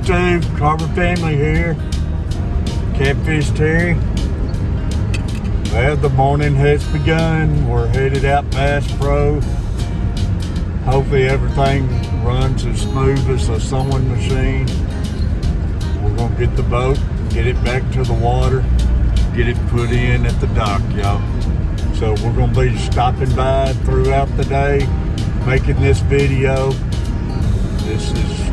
YouTube, Carver family here. Catfish Terry. Well, the morning has begun. We're headed out Bass Pro. Hopefully everything runs as smooth as a sewing machine. We're gonna get the boat, get it back to the water, get it put in at the dock, y'all. So we're gonna be stopping by throughout the day, making this video. This is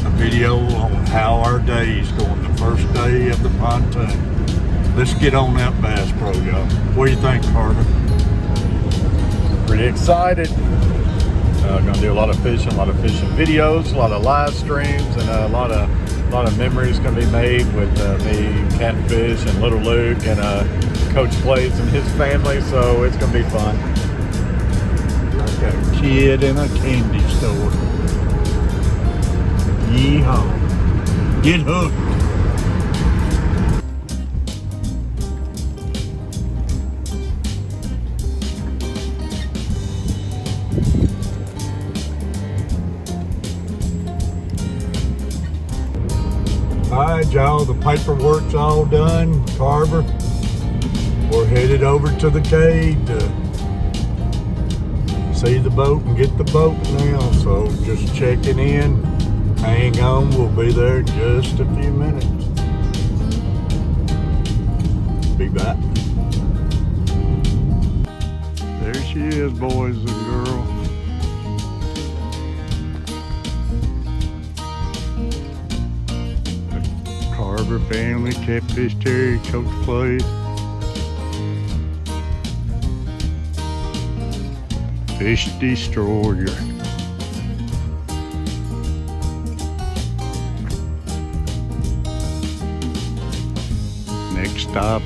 a video on how our day is going, the first day of the pontoon. Let's get on that Bass Pro, y'all. What do you think, Carter? Pretty excited. Gonna do a lot of fishing videos, a lot of live streams, and a lot of memories gonna be made with me, Catfish, and Little Luke, and Coach Blades and his family. So it's gonna be fun. Like a kid in a candy store. Yeehaw. Get hooked. Alright, y'all, the paperwork's all done. Carver, we're headed over to the cave to see the boat and get the boat now. So just checking in. Hang on, we'll be there in just a few minutes. Be back. There she is, boys and girls. The Carver family, Catfish Terry, Coach Blades. Fish Destroyer. Next stop,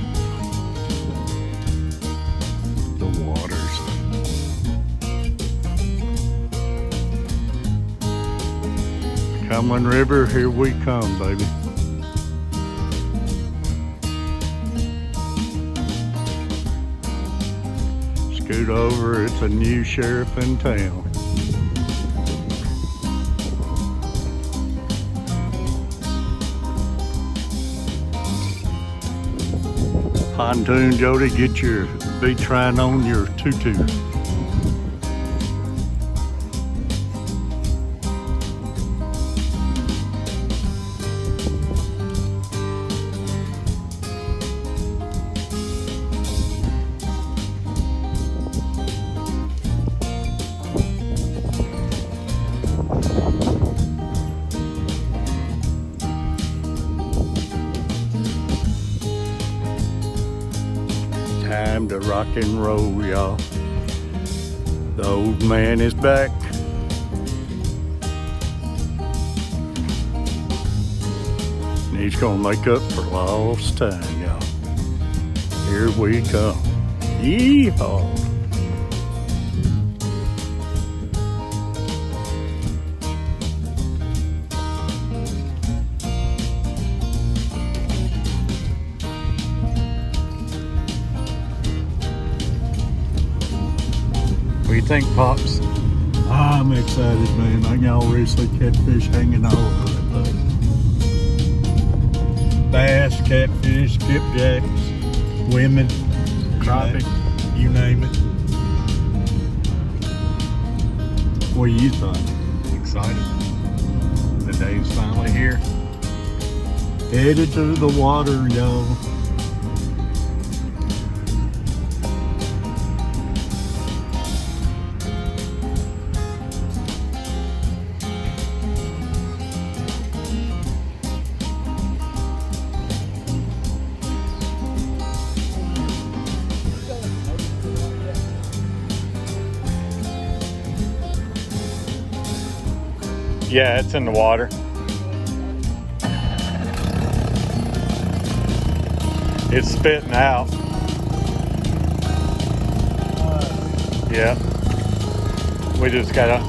the waters. Cumberland River, here we come, baby. Scoot over, it's a new sheriff in town. Pontoon, Jody, be trying on your tutu. Time to rock and roll, y'all. The old man is back. And he's gonna make up for lost time, y'all. Here we come. Yeehaw. What do you think, Pops? I'm excited, man. I can already see catfish hanging all over that thing. Bass, catfish, skipjacks, women, crappie, you name it. What do you think? Excited. The day's finally here. Headed to the water, y'all. Yeah, it's in the water. It's spitting out. Yeah. We just gotta.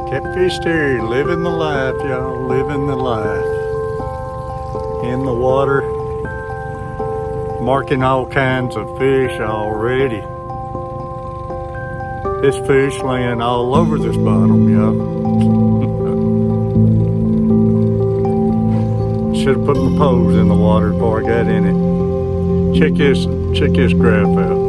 Catfish Terry, living the life, y'all, living the life. In the water, marking all kinds of fish already. This fish laying all over this bottom, y'all. Should have put my pose in the water before I got in it. Check this graph out.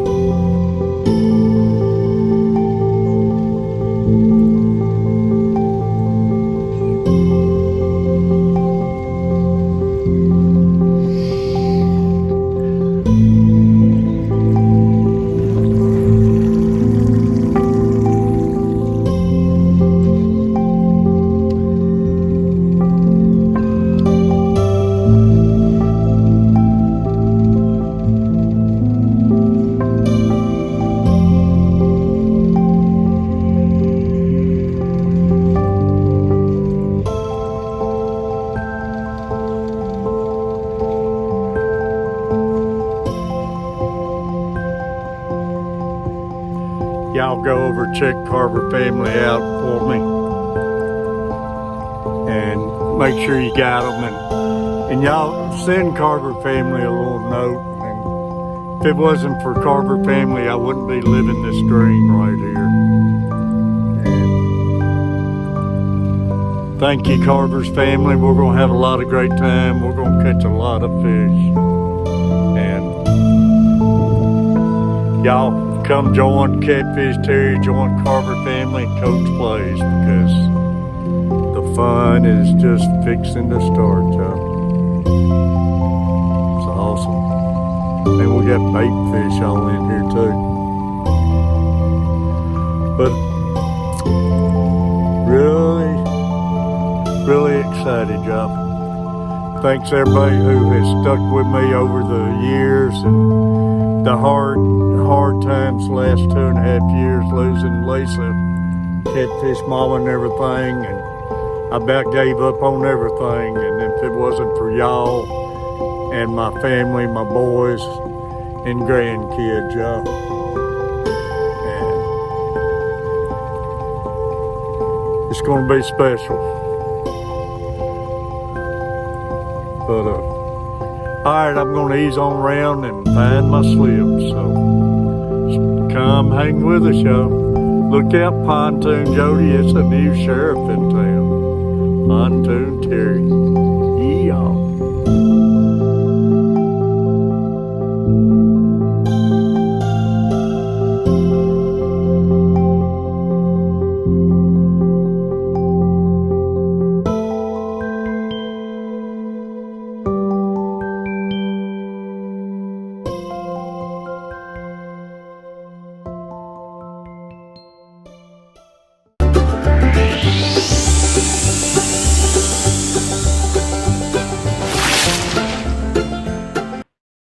Y'all go over, check Carver family out for me, and make sure you got them, and y'all send Carver family a little note. And if it wasn't for Carver family, I wouldn't be living this dream right here. And thank you, Carver's family. We're gonna have a lot of great time. We're gonna catch a lot of fish, and y'all come join Catfish Terry, join Carver family, Coach Plays, because the fun is just fixing to start, y'all. It's awesome. And we got bait fish all in here too. But really excited, y'all. Thanks everybody who has stuck with me over the years and the hard times the last 2.5 years, losing Lisa, Catfish Mama and everything, and I about gave up on everything. And if it wasn't for y'all and my family, my boys and grandkids, y'all, and it's gonna be special. But all right, I'm gonna ease on around and find my slips, so come hang with us, y'all. Look out, Pontoon Jody, it's a new sheriff in town. Pontoon Terry.